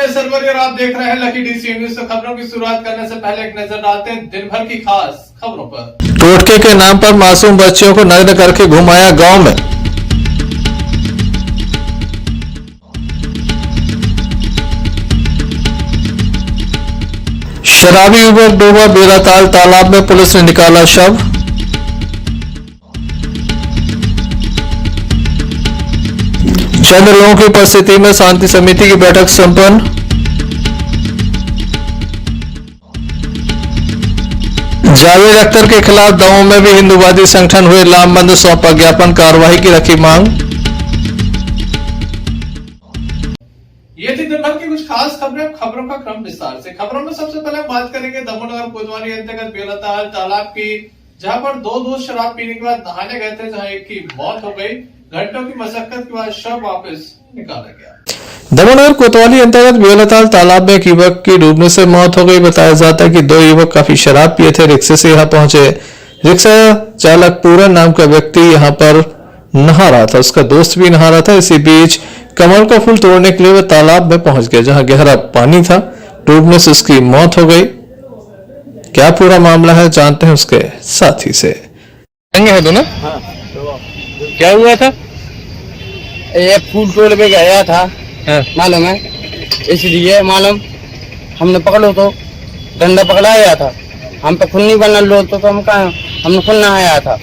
संजय सरवरी और आप देख रहे हैं लकी डीसी न्यूज। खबरों की शुरुआत करने से पहले एक नजर डालते हैं दिन भर की खास खबरों पर। टोटके के नाम पर मासूम बच्चियों को नग्न करके घुमाया गांव में। शराबी युवक डूबा बेराताल तालाब में, पुलिस ने निकाला शव। चंद लोगों की उपस्थिति में शांति समिति की बैठक संपन्न। जावेद अख्तर के खिलाफ दमोह में भी हिंदूवादी संगठन हुए लामबंद, सौंपा ज्ञापन, कार्रवाई की रखी मांग। ये थी दिन भर की कुछ खास खबरें। खबरों का क्रम विस्तार से। खबरों में सबसे पहले बात करेंगे दमोह नगर कोतवाली अंतर्गत बेराताल तालाब की, जहां पर दो दोस्त शराब पीने के बाद नहाने गए थे, जहां एक की मौत हो गई। घंटों की मशक्कत के बाद शव वापस निकाला गया। दमोह नगर कोतवाली अंतर्गत बेराताल तालाब में एक युवक की डूबने से मौत हो गई। बताया जाता है कि दो युवक काफी शराब पिए थे, रिक्शे से यहां पहुंचे। रिक्शा चालक पूरन नाम का व्यक्ति यहां पर नहा रहा था, उसका दोस्त भी नहा रहा था। इसी बीच कमल का फूल तोड़ने के लिए वह तालाब में पहुंच गया, जहां गहरा पानी था। डूबने से उसकी मौत हो गई। क्या पूरा मामला है जानते हैं उसके साथी से। क्या हुआ था? ये फूल तोड़ पे गया था, मालूम है, इसलिए मालूम हमने पकड़ो तो डंडा पकड़ाया था, हम पे खुल नहीं बना लो तो हम कहा हमने खुल नहाया था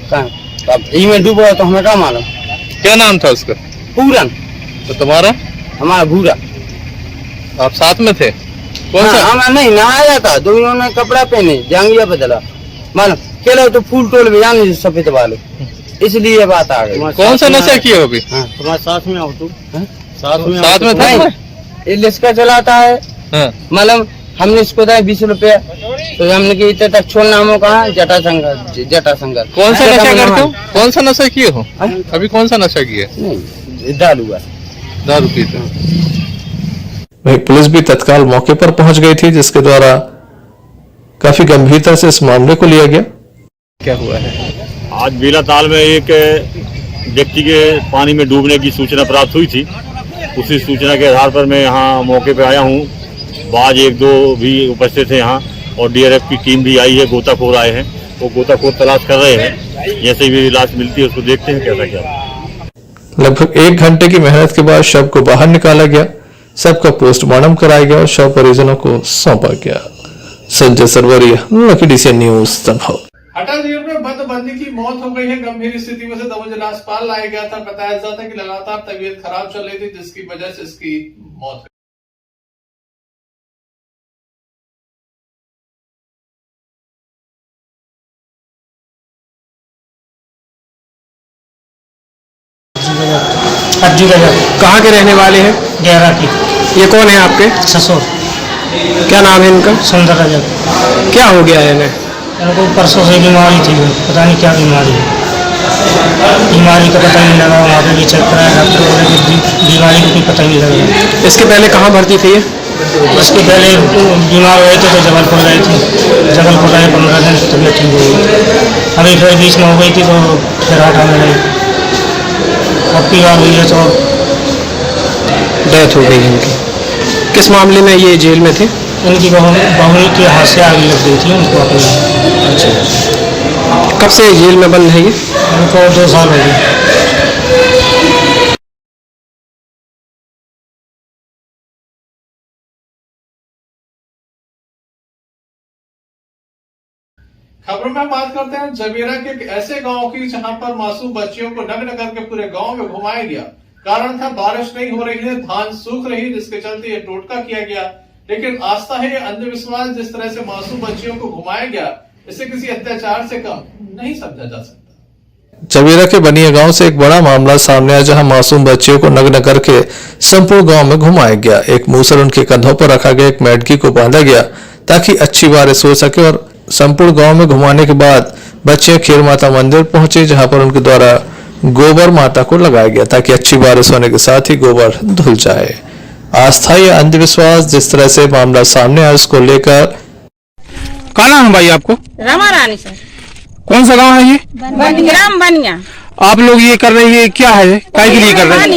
कहा, अब ई में डूबा तो हमें क्या मालूम। क्या नाम था उसका? पूरन। तो तुम्हारा? हमारा भूरा। आप साथ में थे? कौन सा? हम नहीं नहाया था, दोनों ने कपड़ा पहने, जांगिया बदला, मालूम केला तो फूल तोड़ पे जाने सफेद वाले, इसलिए बात आ गई। कौन सा नशा किया अभी? तुम्हारे साथ में आओ तुम, साथ में था? ये लिस्का चलाता है, मालूम हमने इसको दिया 20 रुपया, तो हमने कि इतने तक छोड़ना हमको कहा जटा संघर्ष। कौन सा नशा करते हो? कौन सा नशा किए हो अभी? कौन सा नशा किया? नहीं, दारू पीते। वही पुलिस भी तत्काल मौके पर पहुंच गई थी, जिसके द्वारा काफी गंभीरता से इस मामले को लिया गया। क्या हुआ है? आज बेराताल में एक व्यक्ति के पानी में डूबने की सूचना प्राप्त हुई थी। उसी सूचना के आधार पर मैं यहाँ मौके पर आया हूँ। बाज एक दो भी उपस्थित है यहाँ, और डीआरएफ की टीम भी आई है, गोताखोर आए हैं, वो गोताखोर तलाश कर रहे हैं। जैसे भी लाश मिलती है उसको देखते हैं कैसा क्या। लगभग 1 घंटे की मेहनत के बाद शव को बाहर निकाला गया, सबका पोस्टमार्टम कराया गया और शव परिजनों को सौंपा गया। Sanjay Sarwari, lucky DC news, Damoh. हटा जेल में बंद बंदी की मौत हो गई है। गंभीर स्थिति में से दमोह जिला अस्पताल लाया गया था। बताया जाता है कि लगातार तबीयत खराब चल रही थी, जिसकी वजह से इसकी मौत हुई। कहाँ के रहने वाले हैं? गहरा की। ये कौन है आपके? ससुर। क्या नाम है इनका? सुंदर रजक। क्या हो गया है इन्हें? इनको परसों से बीमारी थी, पता नहीं क्या बीमारी है, बीमारी का पता नहीं लगा। वहाँ पे भी चेक कराया, डॉक्टर बोले कि बीमारी का कोई पता नहीं लगा। इसके पहले कहाँ भर्ती थी ये? इसके पहले बीमार हुए थे तो जबलपुर गए थे, जबलपुर रहे 15 दिन, तबीयत ठीक हो गई। अभी फिर बीच में हो गई थी तो फिर हटा में गई, अब की बार हुई है तो डेथ हो गई इनकी। किस मामले में ये जेल में थे? इनकी बहू के हाथ से आग लग गई थी उनको अपनी। अच्छा, कब से जेल में बंद है ये? इनको 2 साल हो गए। खबरों में बात करते हैं जबीरा के एक ऐसे गांव की, जहां पर मासूम बच्चियों को नग्न करके पूरे गांव में घुमाया गया। कारण था बारिश नहीं हो रही है, धान सूख रही, जिसके चलते ये टोटका किया गया। लेकिन आस्था है, ये अंधविश्वास जिस तरह से मासूम बच्चियों को घुमाया गया, इसे किसी अत्याचार से कम नहीं समझा जा सकता। जबीरा के बनिया गांव से एक बड़ा मामला सामने आया, जहां मासूम बच्चियों को नग्न करके संपूर्ण गांव में घुमाया गया। एक मूसर उनके कंधों पर रखा गया, एक मैडकी को बांधा गया ताकि अच्छी बारिश हो सके, और संपूर्ण गांव में घुमाने के बाद बच्चियां खीर माता मंदिर पहुंची, जहां पर उनके द्वारा गोबर माता को लगाया गया ताकि अच्छी बारिश होने के साथ ही गोबर धुल जाए। आस्था या अंधविश्वास जिस तरह से मामला सामने आया, उसको लेकर। क्या नाम है भाई आपको? रमा रानी सर। कौन सा गांव है ये? ग्राम बनिया। आप लोग ये कर रहे हैं, क्या है, काय के लिए कर रहे हैं?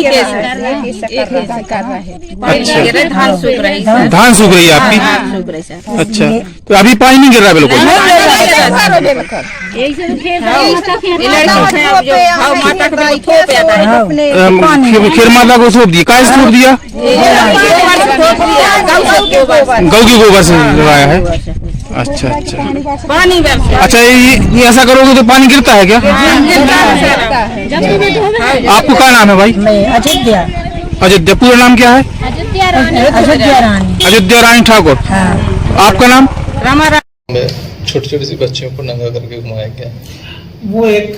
अच्छा, धान सूख रही है। धान सूख रही है आपकी? अच्छा, तो अभी पानी नहीं गिर रहा बिल्कुल? खीर माता को सौंप दिया, काय से सौंप दिया? गौ के गोबर से लगाया है। अच्छा अच्छा पानी अच्छा, ये ऐसा करोगे तो पानी गिरता है क्या? आपको क्या नाम है भाई? अयोध्या। अयोध्या, पूरा नाम क्या है? अयोध्या रानी ठाकुर। आपका नाम? में छोटी छोटी सी बच्चियों को नंगा करके घुमाया गया। वो एक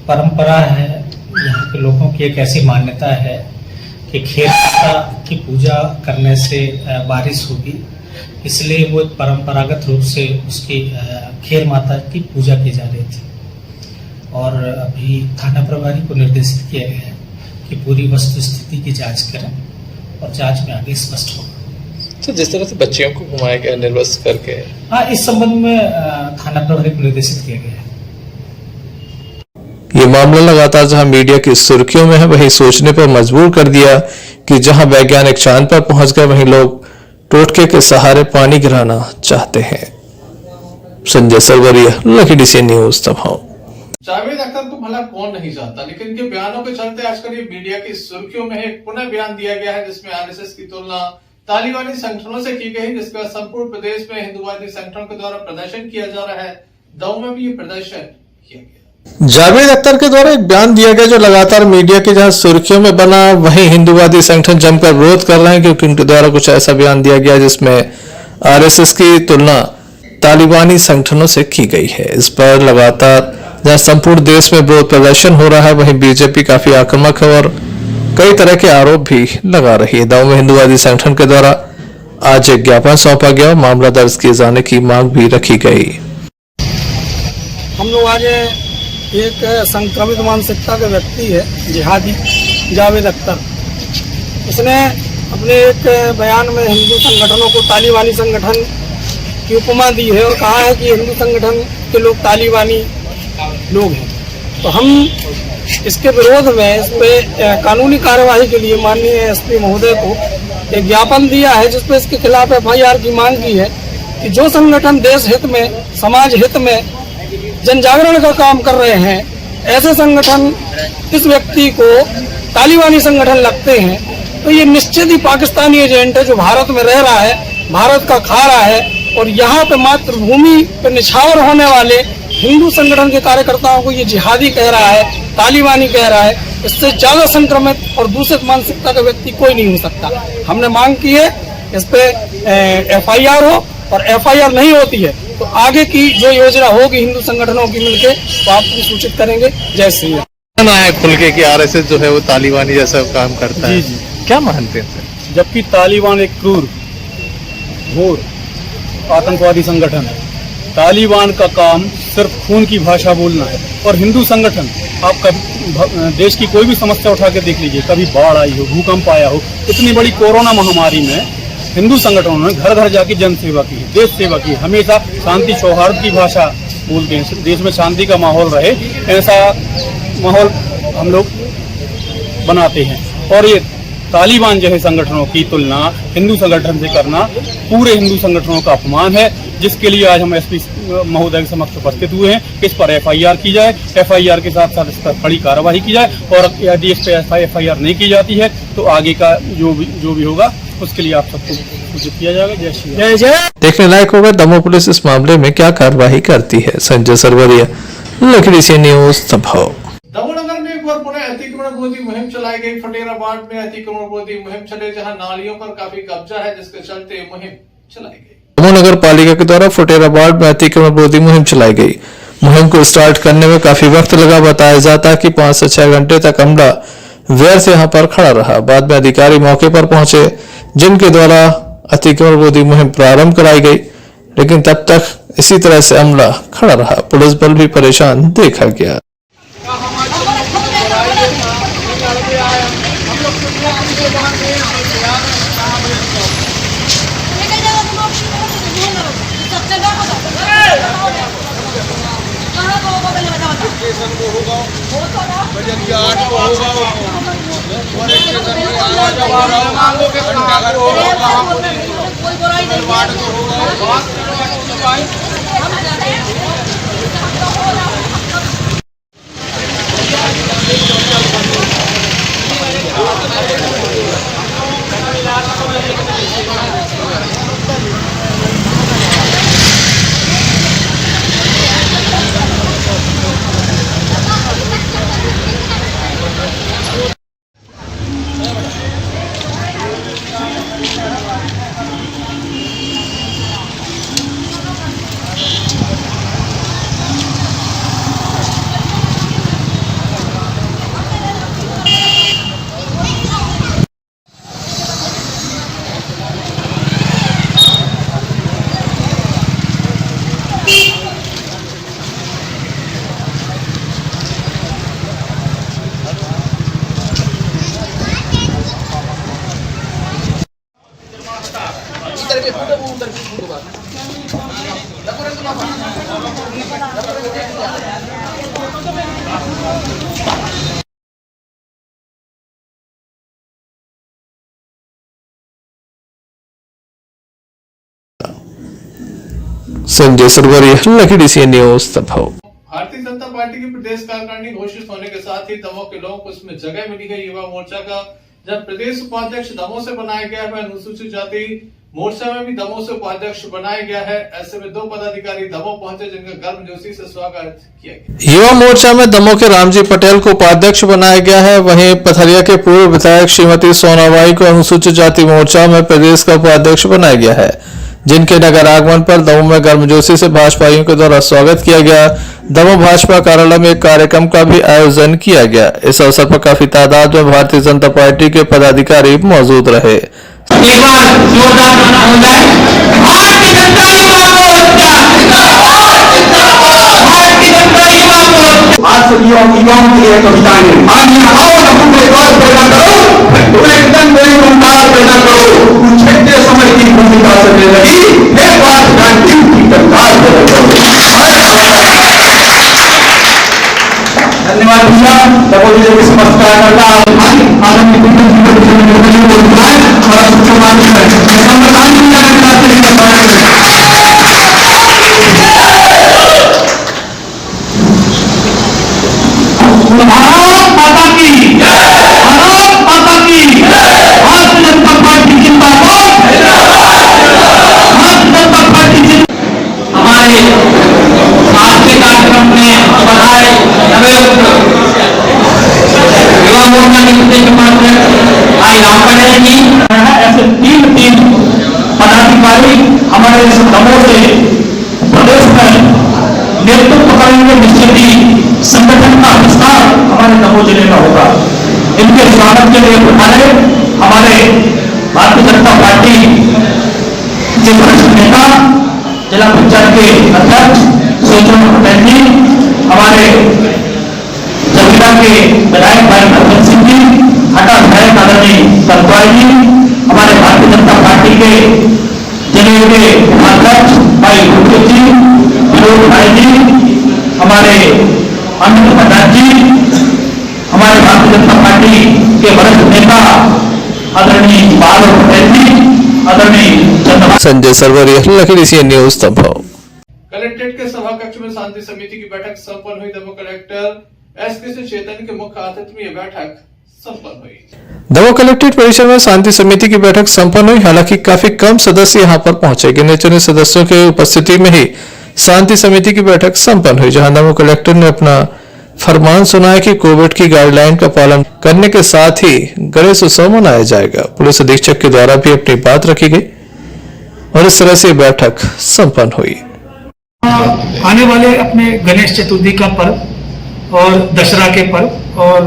परंपरा है, यहाँ के लोगों की एक ऐसी मान्यता है कि खेत माता की पूजा करने से बारिश होगी, इसलिए वो एक परंपरागत रूप से उसकी खेर माता की पूजा की जा रही थी। और अभी थाना प्रभारी को निर्देशित किया गया है कि पूरी वस्तु स्थिति की जांच करें और जांच में आगे स्पष्ट होगा। तो जिस तरह से बच्चियों को घुमाया गया निर्वस्त्र करके, हाँ, इस संबंध में थाना प्रभारी को निर्देशित किया गया है। ये मामला लगातार जहां मीडिया की सुर्खियों में है, वहीं सोचने पर मजबूर कर दिया कि जहां वैज्ञानिक चांद पर पहुंच गए, वहीं लोग टोटके के सहारे पानी गिराना चाहते हैं। Sanjay Sarwaria, Lucky DC news, Damoh. Javed Akhtar को भला कौन नहीं जानता, लेकिन इनके बयानों के चलते आजकल ये मीडिया की सुर्खियों में एक पुनः बयान दिया गया है, जिसमें आरएसएस की तुलना तालिबानी संगठनों से की गई, जिसके बाद संपूर्ण प्रदेश में हिंदुवादी संगठनों के द्वारा प्रदर्शन किया जा रहा है। दमोह में भी ये प्रदर्शन किया गया। जावेद अख्तर के द्वारा एक बयान दिया गया जो लगातार मीडिया की जहां सुर्खियों में बना, वहीं हिंदुवादी संगठन जमकर विरोध कर रहे हैं, क्योंकि उनके द्वारा कुछ ऐसा बयान दिया गया जिसमें आरएसएस की तुलना तालिबानी संगठनों से की गई है। इस पर लगातार जहां संपूर्ण देश में विरोध प्रदर्शन हो रहा है, वहीं बीजेपी काफी आक्रामक है और कई तरह के आरोप भी लगा रही है। दमोह में हिंदुवादी संगठन के द्वारा आज एक ज्ञापन सौंपा गया और मामला दर्ज किए जाने की मांग भी रखी गई। हम लोग आज एक संक्रमित मानसिकता का व्यक्ति है, जिहादी जावेद अख्तर, उसने अपने एक बयान में हिंदू संगठनों को तालिबानी संगठन की उपमा दी है और कहा है कि हिंदू संगठन के लोग तालिबानी लोग हैं। तो हम इसके विरोध में इस पे कानूनी कार्यवाही के लिए माननीय एसपी महोदय को एक ज्ञापन दिया है, जिसपे इसके खिलाफ एफआईआर की मांग की है कि जो संगठन देश हित में, समाज हित में जन जागरण का काम कर रहे हैं, ऐसे संगठन इस व्यक्ति को तालिबानी संगठन लगते हैं, तो ये निश्चित ही पाकिस्तानी एजेंट है जो भारत में रह रहा है, भारत का खा रहा है और यहाँ पे मातृभूमि पे निछावर होने वाले हिंदू संगठन के कार्यकर्ताओं को ये जिहादी कह रहा है, तालिबानी कह रहा है। इससे ज्यादा संक्रमित और दूषित मानसिकता का व्यक्ति कोई नहीं हो सकता। हमने मांग की है इस पे एफआईआर हो, और एफआईआर नहीं होती है तो आगे की जो योजना होगी हिंदू संगठनों की मिलके तो आपको सूचित करेंगे। जय श्री राम। है खुल के कि आरएसएस जो है वो तालिबानी जैसा काम करता है। जी। क्या मानते हैं सर? जबकि तालिबान एक क्रूर घोर आतंकवादी संगठन है। तालिबान का काम सिर्फ खून की भाषा बोलना है, और हिंदू संगठन, आप कभी देश की कोई भी समस्या उठा के देख लीजिए, कभी बाढ़ आई हो, भूकंप आया हो, इतनी बड़ी कोरोना महामारी में हिंदू संगठनों ने घर घर जाके जन सेवा की, देश सेवा की, हमेशा शांति सौहार्द की भाषा बोलते हैं, देश में शांति का माहौल रहे, ऐसा माहौल हम लोग बनाते हैं। और ये तालिबान जैसे संगठनों की तुलना हिंदू संगठन से करना पूरे हिंदु संगठनों का अपमान है, जिसके लिए आज हम एसपी महोदय के समक्ष उपस्थित हुए हैं। इस पर एफआईआर की जाए, एफआईआर के साथ साथ इस पर कड़ी कार्रवाई की जाए, और यदि इस पर एफआईआर नहीं की जाती है तो आगे का जो भी होगा उसके लिए आप सबको सूचित किया जाएगा। जय श्री राम। जय। देखने लायक होगा दमोह पुलिस इस मामले में क्या कार्रवाई करती है। Sanjay Sarwaria, Lucky DC news, Damoh. Damoh नगर में एक बार पुनः अतिक्रमण विरोधी मुहिम चलाई गई। फटेरा वार्ड में अतिक्रमण विरोधी मुहिम चले, जहां नालियों पर काफी कब्जा है, जिसके चलते मुहिम चलाई गई। दमोह नगर पालिका के द्वारा फटेरा वार्ड में अतिक्रमण विरोधी मुहिम चलाई गई। मुहिम को स्टार्ट करने में काफी वक्त लगा। बताया जाता है कि 5 से 6 घंटे तक अमला व्यर्थ यहाँ पर खड़ा रहा। बाद में अधिकारी मौके पर पहुंचे, जिनके द्वारा अतिक्रमण विरोधी मुहिम प्रारंभ कराई गई, लेकिन तब तक इसी तरह से अमला खड़ा रहा। पुलिस बल भी परेशान देखा गया। कहाँ स्टेशन को होगा, बजरिया 8 को होगा, और स्टेशन में आना जवा घंटाघर को होगा, वार्ड को होगा। संजय सरवरी, लखीडीसी न्यूज तभाव। भारतीय जनता पार्टी की प्रदेश कार्यकारिणी घोषित होने के साथ ही दमोह के लोगों को इसमें जगह मिली है। युवा मोर्चा का जब प्रदेश उपाध्यक्ष दमोह से बनाया गया है, अनुसूचित जाति मोर्चा में भी दमोह से उपाध्यक्ष बनाया गया है। ऐसे में 2 पदाधिकारी दमोह पहुंचे जिनका गर्मजोशी से स्वागत किया गया। युवा मोर्चा में दमोह के रामजी पटेल को उपाध्यक्ष बनाया गया है। वहीं पथरिया के पूर्व विधायक श्रीमती सोनाबाई को अनुसूचित जाति मोर्चा में प्रदेश का उपाध्यक्ष बनाया गया है, जिनके नगर आगमन पर दमोह में गर्मजोशी से भाजपाइयों के द्वारा स्वागत किया गया। दमोह भाजपा कार्यालय में एक कार्यक्रम का भी आयोजन किया गया। इस अवसर पर काफी तादाद में भारतीय जनता पार्टी के पदाधिकारी मौजूद रहे। एक बार जोरदार गाना हो जाए। भारतीय जनता युवा मोर्चा, भारतीय जनता युवा मोर्चा। आज से युवाओं की एक कविताएं हैं। आज यहाँ आओ ना पूरे गौर पैदा करो, तुम एकदम मेरी मुमताज पैदा करो। उछलते समय की भूमिका से ले लगी, एक बात जानती की कंकाल पैदा करो। धन्यवाद भैया, दमोह जिले के समस्त कार्यकर्ता आदरणीय भारत माता की, भारत माता की, भारतीय जनता पार्टी जिंदाबाद, भारतीय जनता पार्टी जिंदाबाद। हमारे आज के कार्यक्रम में बधाई युवा मोर्चा के प्रदेश उपाध्यक्ष आई राम पटेल जी। ऐसे 3 पदाधिकारी हमारे इस दमोह से प्रदेश में नेतृत्व करेंगे। निश्चित ही संगठन का विस्तार हमारे दमोह जिले में होगा। इनके स्वागत के लिए पधारे हमारे भारतीय जनता पार्टी के वरिष्ठ नेता जिला पंचायत के अध्यक्ष सोचन पटेल जी, हमारे जमीरा के विधायक भाई नरसिंह सिंह जी, हटा विधायक आदरणीय सरवाई जी, हमारे भारतीय जनता पार्टी के जिले के अध्यक्ष भाई गुरप्रीत जी, विनोद भाई जी, हमारे अमित प्रधान जी, हमारे भारतीय जनता पार्टी के वरिष्ठ नेता आदरणीय बाल पटेल जी, आदरणीय संजय सरवरी, लखीडीसी न्यूज तभाव। कलेक्ट्रेट के सभा कक्ष में शांति समिति की बैठक संपन्न हुई। दमोह कलेक्टर एस के चेतन के मुख्य आतिथ्य में यह बैठक संपन्न हुई। दमोह कलेक्ट्रेट परिसर में शांति समिति की बैठक संपन्न हुई। हालांकि काफी कम सदस्य यहां पर पहुंचे। गिने चुने सदस्यों के उपस्थिति में ही शांति समिति की बैठक संपन्न हुई, जहां दमोह कलेक्टर ने अपना फरमान सुनाया कि कोविड की गाइडलाइन का पालन करने के साथ ही गणेश उत्सव मनाया जाएगा। पुलिस अधीक्षक के द्वारा भी अपनी बात रखी गई और इस तरह से बैठक संपन्न हुई। आने वाले अपने गणेश चतुर्थी का पर्व और दशहरा के पर्व और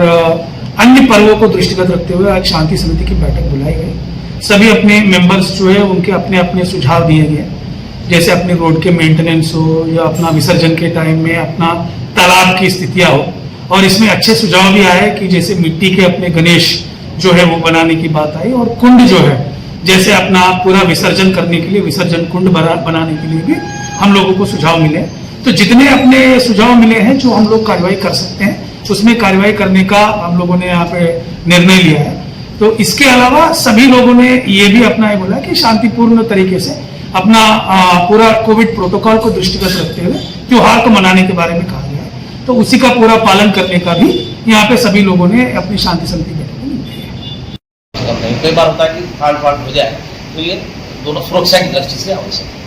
अन्य पर्वों को दृष्टिगत रखते हुए आज शांति समिति की बैठक बुलाई गई। सभी अपने मेंबर्स जो है उनके अपने अपने सुझाव दिए गए, जैसे अपने रोड के मेंटेनेंस हो या अपना विसर्जन के टाइम में अपना तालाब की स्थितियां हो। और इसमें अच्छे सुझाव भी आए कि जैसे मिट्टी के अपने गणेश जो है वो बनाने की बात आई, और कुंड जो है जैसे अपना पूरा विसर्जन करने के लिए विसर्जन कुंड बनाने के लिए भी हम लोगों को सुझाव मिले। तो जितने अपने सुझाव मिले हैं जो हम लोग कार्रवाई कर सकते हैं उसमें कार्रवाई करने का हम लोगों ने यहाँ पे निर्णय लिया है। तो इसके अलावा सभी लोगों ने ये भी अपना ये बोला कि शांतिपूर्ण तरीके से अपना पूरा कोविड प्रोटोकॉल को दृष्टिगत रखते हुए त्योहार को मनाने के बारे में कहा गया है। तो उसी का पूरा पालन करने का भी यहाँ पे सभी लोगों ने अपनी शांति समिति बैठक में निर्णय लिया। कई बार होता है कि फाल्ट हो जाए, तो ये दोनों सुरक्षा की दृष्टि से आवश्यक है।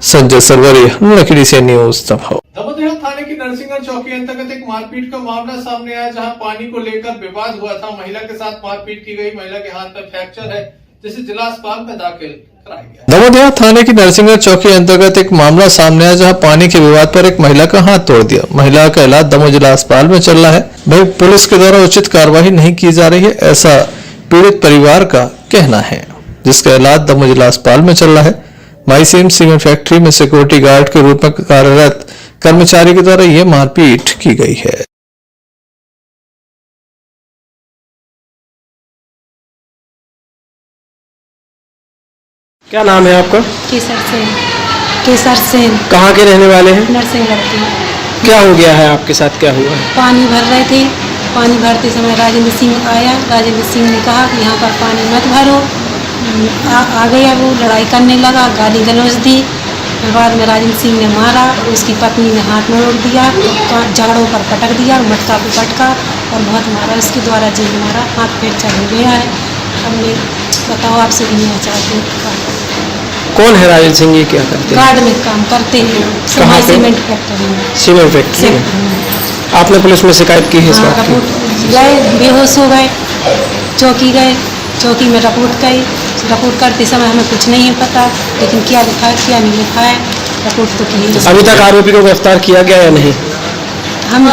संजय सरवरिया, लकड़ी से न्यूज दबाव। दमोह थाने की नरसिंहगढ़ चौकी अंतर्गत एक मारपीट का मामला सामने आया, जहां पानी को लेकर विवाद हुआ था। महिला के साथ मारपीट की गई, महिला के हाथ में फ्रैक्चर है, जिसे जिला अस्पताल में दाखिल कराया गया। दमोह थाने की नरसिंहगढ़ चौकी अंतर्गत एक मामला सामने आया, जहां पानी के विवाद पर एक महिला का हाथ तोड़ दिया। महिला का इलाज दमोह जिला अस्पताल में चल रहा है। भाई पुलिस के द्वारा उचित कार्रवाई नहीं की जा रही है, ऐसा पीड़ित परिवार का कहना है, जिसका इलाज दमोह जिला अस्पताल में चल रहा है। माईसीम सीमेंट फैक्ट्री में सिक्योरिटी गार्ड के रूप में कार्यरत कर्मचारी के द्वारा यह मारपीट की गई है। क्या नाम है आपका? केसर सेन। केसर सेन। कहाँ के रहने वाले हैं? नरसिंहगढ़ के। क्या हो गया है आपके साथ, क्या हुआ है? पानी भर रहे थे, पानी भरते समय राजेंद्र सिंह आया। राजेंद्र सिंह ने कहा कि यहाँ पर पानी मत भरो। आ गया, वो लड़ाई करने लगा, गाली गलौज दी। फिर बाद में राजेंद्र सिंह ने मारा, उसकी पत्नी ने हाथ में उड़ दिया, तो जड़ों पर पटक दिया और मटका पे पटका और बहुत मारा। उसके द्वारा जी हमारा हाथ फ्रैक्चर हो गया है। हमने बताओ आपसे नहीं चाहते। कौन है राजेंद्र सिंह? ये क्या करते हैं? गार्ड में काम करते हैं, कहाँ पे? सीमेंट फैक्ट्री में। सीमेंट फैक्ट्री में। आपने पुलिस में शिकायत की है इस बात की? गए, बेहोश हो गए, चौकी गए, चौकी में रिपोर्ट गई। रिपोर्ट करते समय हमें कुछ नहीं है पता, लेकिन क्या लिखा है क्या नहीं लिखा है, रिपोर्ट तो की है। अभी तक आरोपी को गिरफ्तार किया गया या नहीं? हम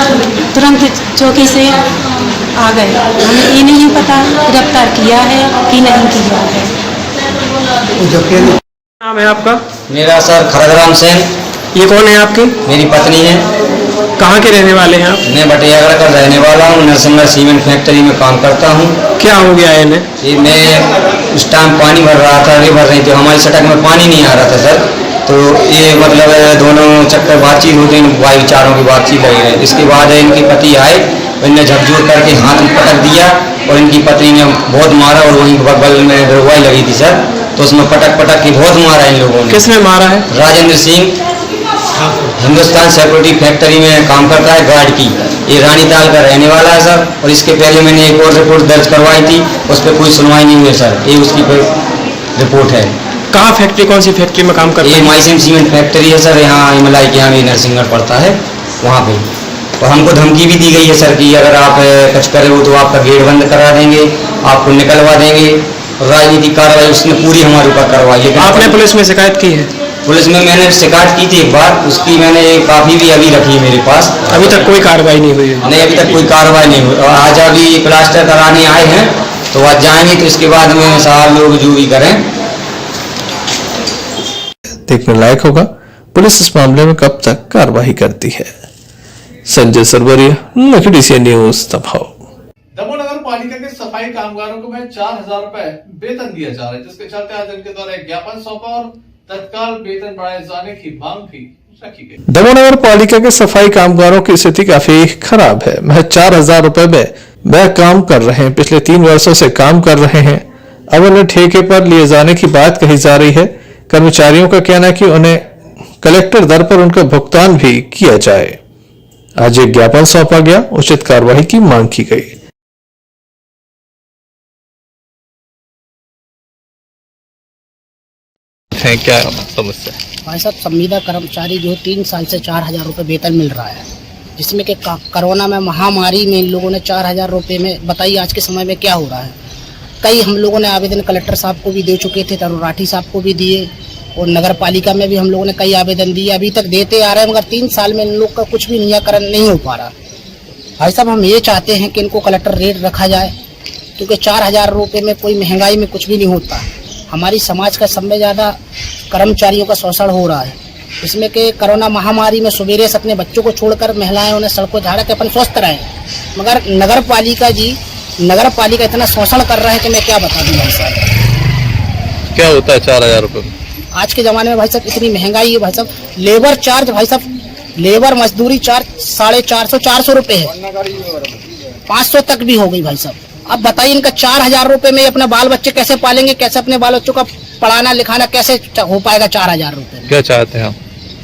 तुरंत चौकी से आ गए, हमें ये नहीं पता गिरफ्तार किया है कि नहीं किया है। नाम है आपका? मेरा सर खरगराम सेन। ये कौन है आपकी? मेरी पत्नी है। कहाँ के रहने वाले हैं आप? मैं बटियागढ़ का रहने वाला हूँ, नरसिंहगढ़ सीमेंट फैक्ट्री में काम करता हूँ। क्या हो गया है इन्हें? ये मैं उस टाइम पानी भर रहा था, भर रही थी, हमारी सड़क में पानी नहीं आ रहा था सर। तो ये मतलब दोनों चक्कर बातचीत होती, भाईचारों की बातचीत लगी रही। इसके बाद इनके पति आए, इनने झकझोर करके हाथ में पटक दिया और इनकी पत्नी ने बहुत मारा और वहीं बगल में दरवाई लगी थी सर, तो उसमें पटक के बहुत मारा इन लोगों ने। किसने मारा है? राजेंद्र सिंह, हिंदुस्तान सिक्योरिटी फैक्ट्री में काम करता है, गार्ड की। ये रानीताल का रहने वाला है सर। और इसके पहले मैंने एक और रिपोर्ट दर्ज करवाई थी, उस पर कोई सुनवाई नहीं हुई सर। ये उसकी रिपोर्ट है। कहाँ फैक्ट्री, कौन सी फैक्ट्री में काम करता है? ये माईसीम सीमेंट फैक्ट्री है सर, यहाँ हिमालय के यहाँ भी नरसिंहगढ़ पड़ता है, वहाँ पे। और हमको धमकी भी दी गई है सर कि अगर आप कुछ करे हो तो आपका गेट बंद करा देंगे, आपको निकलवा देंगे। राजनीतिक कार्रवाई उसने पूरी हमारे ऊपर करवाई। आपने पुलिस में शिकायत की है? पुलिस में मैंने शिकायत की थी एक बार, उसकी मैंने काफी भी अभी रखी है मेरे पास। अभी तक कोई कार्रवाई नहीं हुई है? नहीं, अभी तक कोई कार्रवाई नहीं हुई। और आज अभी प्लास्टर कराने आए हैं, तो आज जाएंगे, तो इसके बाद में साहब लोग जो भी करें। देखने लायक होगा पुलिस इस मामले में कब तक कार्रवाई करती है। संजय सरवरिया, लकड़ी से न्यूज दबाव। दमोह नगर पालिका के सफाई कामगारों को 4,000 रुपए वेतन दिया जा रहा है, जिसके चलते आज इनके द्वारा एक ज्ञापन सौंपा और तत्काल वेतन बढ़ाए जाने की मांग भी रखी गई। दमोह नगर पालिका के सफाई कामगारों की स्थिति काफी खराब है। महज 4,000 रुपए में वह काम कर रहे हैं, पिछले 3 वर्षों से काम कर रहे हैं। अब उन्हें ठेके पर लिए जाने की बात कही जा रही है। कर्मचारियों का कहना है कि उन्हें कलेक्टर दर पर उनका भुगतान भी किया जाए। आज एक ज्ञापन सौंपा गया, उचित कार्रवाई की मांग की गई। क्या समस्या? भाई साहब, संविदा कर्मचारी जो 3 साल से 4,000 रुपये वेतन मिल रहा है, जिसमें कि कोरोना में महामारी में इन लोगों ने 4,000 रुपये में, बताइए आज के समय में क्या हो रहा है। कई हम लोगों ने आवेदन कलेक्टर साहब को भी दे चुके थे, तरुण राठी साहब को भी दिए, और नगर पालिका में भी हम लोगों ने कई आवेदन दिए, अभी तक देते आ रहे हैं, मगर 3 साल में इन लोग का कुछ भी निराकरण नहीं हो पा रहा। भाई साहब, हम ये चाहते हैं कि इनको कलेक्टर रेट रखा जाए, क्योंकि 4,000 रुपये में कोई महंगाई में कुछ भी नहीं होता। हमारी समाज का सबसे ज़्यादा कर्मचारियों का शोषण हो रहा है, इसमें कि कोरोना महामारी में सवेरे से अपने बच्चों को छोड़कर महिलाएं उन्हें सड़कों झाड़ा के अपन स्वस्थ रहें, मगर नगर पालिका इतना शोषण कर रहा है कि मैं क्या बता दूं भाई साहब। क्या होता है 4,000 रुपये में? आज के ज़माने में भाई साहब इतनी महंगाई है भाई साहब, लेबर चार्ज भाई साहब, लेबर मजदूरी चार्ज 450 रुपए है, 500 तक भी हो गई भाई साहब। अब बताइए इनका 4000 रुपए में अपने बाल बच्चे कैसे पालेंगे, कैसे अपने बाल बच्चों का पढ़ाना लिखाना कैसे हो पाएगा 4000 रुपए में? क्या चाहते हैं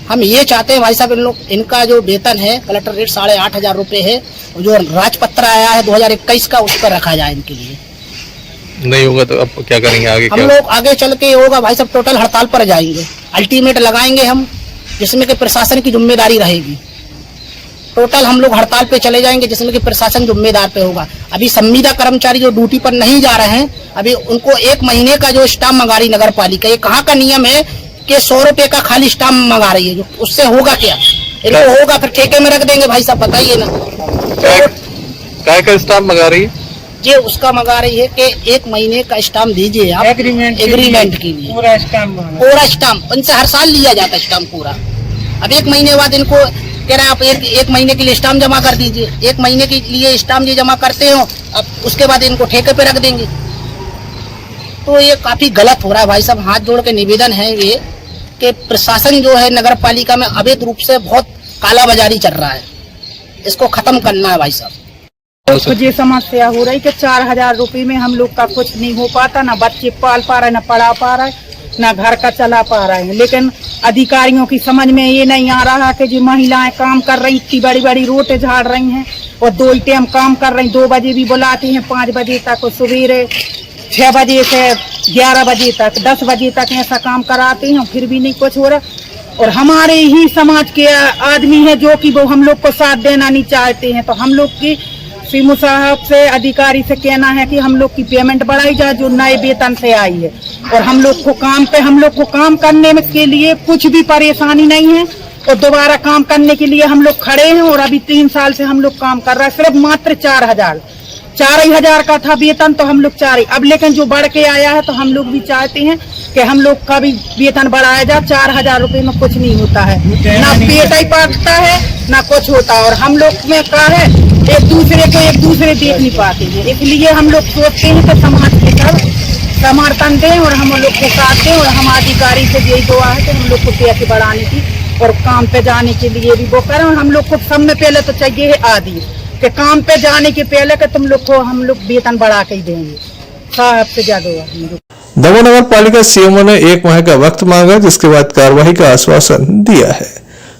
हम ये चाहते हैं भाई साहब, इन लोग इनका जो वेतन है कलेक्टर रेट 8500 रुपए है, जो राजपत्र आया है 2021 का उस पर रखा जाए इनके लिए। नहीं होगा तो अब क्या करेंगे आगे? हम लोग आगे चल के होगा भाई साहब टोटल हड़ताल पर जाएंगे, अल्टीमेट लगाएंगे हम, जिसमें कि प्रशासन की जिम्मेदारी रहेगी। टोटल हम लोग हड़ताल पे चले जाएंगे जिसमें कि प्रशासन जिम्मेदार पे होगा। अभी संविदा कर्मचारी जो ड्यूटी पर नहीं जा रहे हैं, अभी उनको 1 महीने का जो स्टाम्प मंगा रही नगर पालिका, ये कहाँ का नियम है कि 100 रुपए का खाली स्टाम्प मंगा रही है, जो उससे होगा क्या? इनको होगा फिर ठेके में रख देंगे भाई साहब, बताइए ना। क्या का स्टाम्प मंगा रही है? ये उसका मंगा रही है कि 1 महीने का स्टाम्प दीजिए आप एग्रीमेंट के लिए, पूरा स्टाम्प उनसे हर साल लिया जाता है स्टाम्प पूरा। अब 1 महीने बाद इनको कह रहे हैं आप एक महीने के लिए स्टाम्प जमा कर दीजिए, 1 महीने के लिए स्टाम्प ये जमा करते हो, अब उसके बाद इनको ठेके पे रख देंगे। तो ये काफी गलत हो रहा है भाई साहब। हाथ जोड़ के निवेदन है ये कि प्रशासन जो है नगर पालिका में अवैध रूप से बहुत कालाबाजारी चल रहा है, इसको खत्म करना है भाई साहब। तो ये समस्या हो रही कि 4000 रुपए में हम लोग का कुछ नहीं हो पाता, ना बच्चे पाल पा रहे, ना पढ़ा पा रहे, ना घर का चला पा रहे हैं। लेकिन अधिकारियों की समझ में ये नहीं आ रहा कि जो महिलाएं काम कर रही, इतनी बड़ी बड़ी रोटें झाड़ रही हैं और 2 टाइम काम कर रही, 2 बजे भी बुलाती हैं, 5 बजे तक, सवेरे 6 बजे से 11 बजे तक, 10 बजे तक ऐसा काम कराती हैं, फिर भी नहीं कुछ हो रहा। और हमारे ही समाज के आदमी हैं जो कि वो हम लोग को साथ देना नहीं चाहते हैं। तो हम लोग की सीमू साहब से, अधिकारी से कहना है कि हम लोग की पेमेंट बढ़ाई जाए जो नए वेतन से आई है, और हम लोग को काम करने में के लिए कुछ भी परेशानी नहीं है, और दोबारा काम करने के लिए हम लोग खड़े हैं। और अभी 3 साल से हम लोग काम कर रहे हैं, सिर्फ मात्र 4,000 का था वेतन, तो हम लोग 4, अब लेकिन जो बढ़ के आया है तो हम लोग भी चाहते हैं कि हम लोग का भी वेतन बढ़ाया जाए। 4000 रुपए में कुछ नहीं होता है, ना पेट ही पाकता है ना कुछ होता है, और हम लोग में क्या है एक दूसरे देख नहीं पाते हैं। इसलिए हम लोग सोचते हैं कि समाज के सब समर्थन दें और हम लोग को साथ दें, और हम अधिकारी से यही दुआ है कि हम लोग को पैसे बढ़ाने की और काम पे जाने के लिए भी वो करें। और हम लोग को सब में पहले तो चाहिए है आदि कि काम पे जाने के पहले कि तुम लोग को हम लोग वेतन बढ़ा के ही देंगे, साहब से ज्यादा। दमोह नगर पालिका सीएमओ ने 1 माह का वक्त मांगा, जिसके बाद कार्रवाई का आश्वासन दिया है।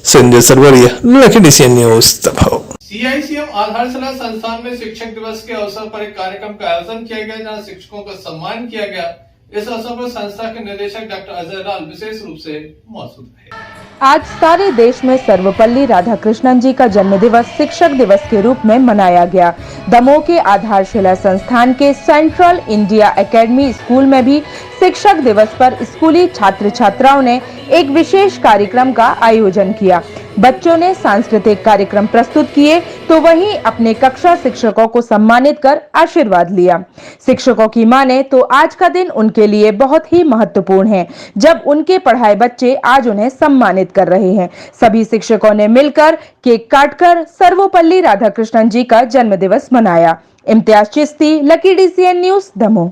Sanjay Sarwaria, Lucky DCN news, Damoh. CICM आधारशिला संस्थान में शिक्षक दिवस के अवसर पर एक कार्यक्रम का आयोजन किया गया, जहां शिक्षकों का सम्मान किया गया। इस अवसर पर संस्था के निदेशक डॉक्टर अजय लाल विशेष रूप से मौजूद रहे। आज सारे देश में सर्वपल्ली राधाकृष्णन जी का जन्म दिवस शिक्षक दिवस के रूप में मनाया गया। दमोह के आधारशिला संस्थान के सेंट्रल इंडिया एकेडमी स्कूल में भी शिक्षक दिवस पर स्कूली छात्र छात्राओं ने एक विशेष कार्यक्रम का आयोजन किया। बच्चों ने सांस्कृतिक कार्यक्रम प्रस्तुत किए तो वहीं अपने कक्षा शिक्षकों को सम्मानित कर आशीर्वाद लिया। शिक्षकों की माने तो आज का दिन उनके लिए बहुत ही महत्वपूर्ण है, जब उनके पढ़ाए बच्चे आज उन्हें सम्मानित कर रहे हैं। सभी शिक्षकों ने मिलकर केक काटकर सर्वपल्ली राधाकृष्णन जी का जन्म दिवस मनाया। Imtiaz Chishti, lucky DCN news, Damoh.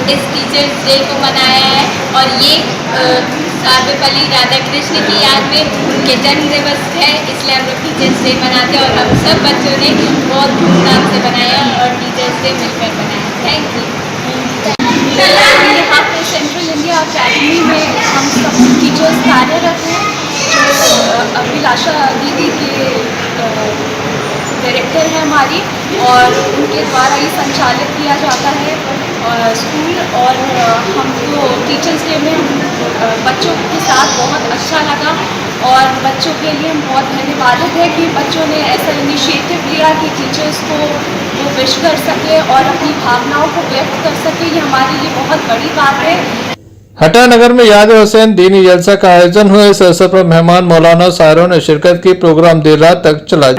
इस टीचर्स डे को मनाया है, और ये सर्वपल्ली राधाकृष्ण की याद में उनके जन्म दिवस है, इसलिए हम लोग टीचर्स डे मनाते हैं। और हम सब बच्चों ने बहुत धूमधाम से बनाया और टीचर्स डे मिलकर बनाया। Thank you. यहाँ पे सेंट्रल इंडिया अकेडमी में हम सब टीचर्स कार्यरत हैं, जो अभिलाषा दीदी के डायरेक्टर है हमारी, और उनके द्वारा ही संचालित किया जाता है स्कूल। और हमको टीचर्स डे में बच्चों के साथ बहुत अच्छा लगा, और बच्चों के लिए हम बहुत धन्यवादित है कि बच्चों ने ऐसा इनिशिएटिव लिया कि टीचर्स को वो विश कर सके और अपनी भावनाओं को व्यक्त कर सके। ये हमारे लिए बहुत बड़ी बात है। हटा नगर में याद हुसैन दीनी जलसा का आयोजन हुआ। इस अवसर पर मेहमान मौलाना सायरों ने शिरकत की। प्रोग्राम देर रात तक चला।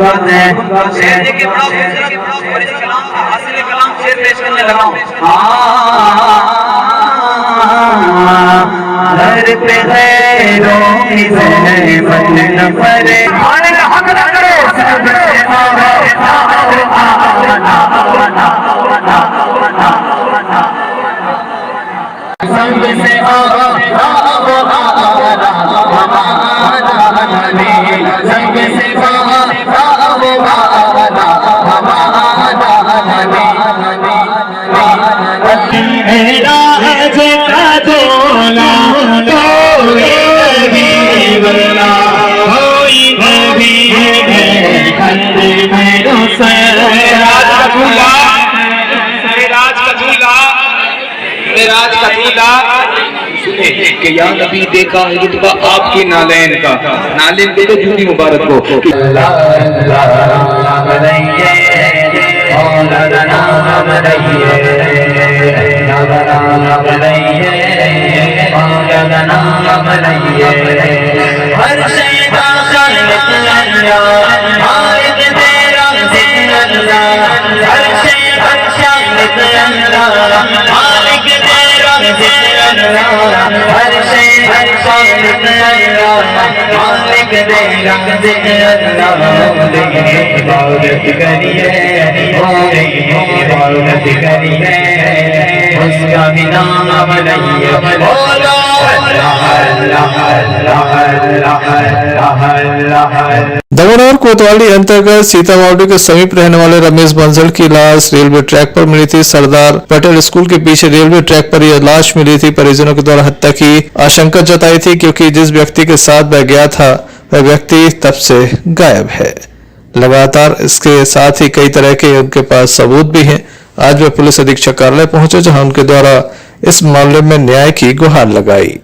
कि या नबी देखा है रुतबा आपके नालैन का, नालैन दे दो जूती मुबारक को। दमोह कोतवाली अंतर्गत सीतामढ़ी के समीप रहने वाले रमेश बंसल की लाश रेलवे ट्रैक पर मिली थी। सरदार पटेल स्कूल के पीछे रेलवे ट्रैक पर यह लाश मिली थी। परिजनों के द्वारा हत्या की आशंका जताई थी क्योंकि जिस व्यक्ति के साथ वह गया था वह व्यक्ति तब से गायब है। लगातार इसके साथ ही कई तरह के उनके पास सबूत भी हैं। आज वे पुलिस अधीक्षक कार्यालय पहुंचे जहां उनके द्वारा इस मामले में न्याय की गुहार लगाई।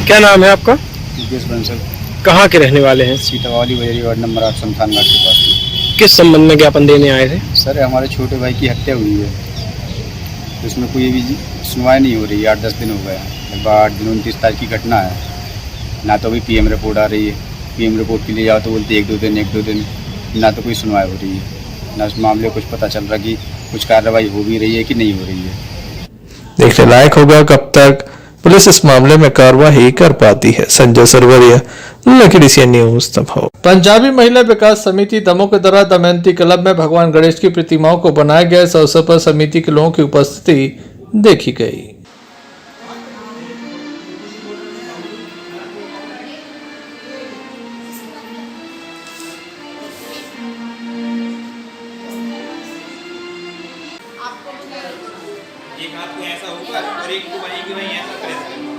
क्या नाम है आपका? योगेश बंसल। कहाँ के रहने वाले हैं? सीतावाली बजरी वार्ड नंबर 8 शमशान घाट के पास। किस संबंध में ज्ञापन देने आए थे? सर हमारे छोटे भाई की हत्या हुई है, उसमें कोई भी सुनवाई नहीं हो रही है। 8-10 दिन हो गया, लगभग 8 दिन 29 तारीख की घटना है। ना तो अभी PM रिपोर्ट आ रही है, PM रिपोर्ट के लिए जाओ तो बोलते 1-2 दिन, ना तो कोई सुनवाई हो रही है, ना उस मामले में कुछ पता चल रहा कि कुछ कार्रवाई हो भी रही है कि नहीं हो रही है। देखने लायक होगा कब तक पुलिस इस मामले में कार्रवाई कर पाती है। संजय सरवरिया, लकीडीसी न्यूज दमोह। पंजाबी महिला विकास समिति दमोह के द्वारा दमयंती क्लब में भगवान गणेश की प्रतिमाओं को बनाया गया। इस अवसर पर समिति के लोगों की उपस्थिति देखी गई। एक हाथ को ऐसा ऊपर और एक को वहीं वहीं ऐसा प्रेस करना।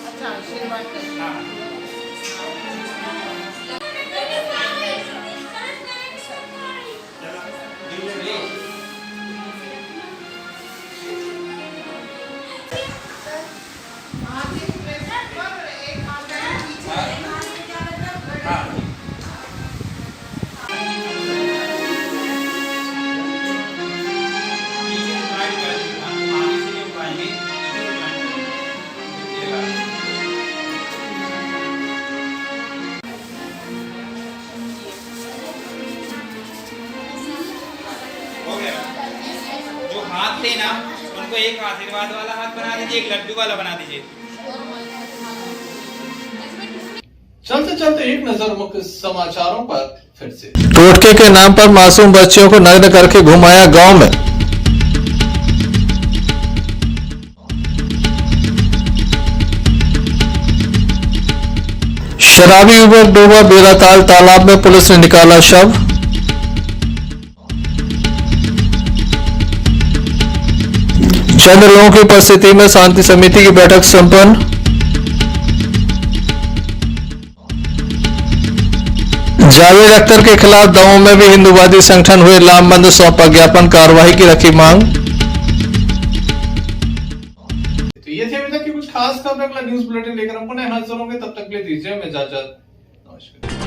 अच्छा आशीर्वाद करना। जो हाथ थे ना उनको एक आशीर्वाद वाला हाथ बना दीजिए, एक लड्डू वाला बना दीजिए। चलते चलते एक नजर मुख्य समाचारों पर फिर से। टोटके के नाम पर मासूम बच्चियों को नग्न करके घुमाया गांव में। शराबी युवक डूबा बेराताल तालाब में, पुलिस ने निकाला शव। चंद लोगों की उपस्थिति में शांति समिति की बैठक संपन्न। जावेद अख्तर के खिलाफ दमोह में भी हिंदूवादी संगठन हुए लामबंद, सौंपा ज्ञापन, कार्रवाई की रखी मांग। तो ये थे अभी तक की कुछ खास खबरें। अगला न्यूज बुलेटिन लेकर हम पुनः हाजिर होंगे, तब तक के लिए दीजिए हमें इजाजत। नमस्कार।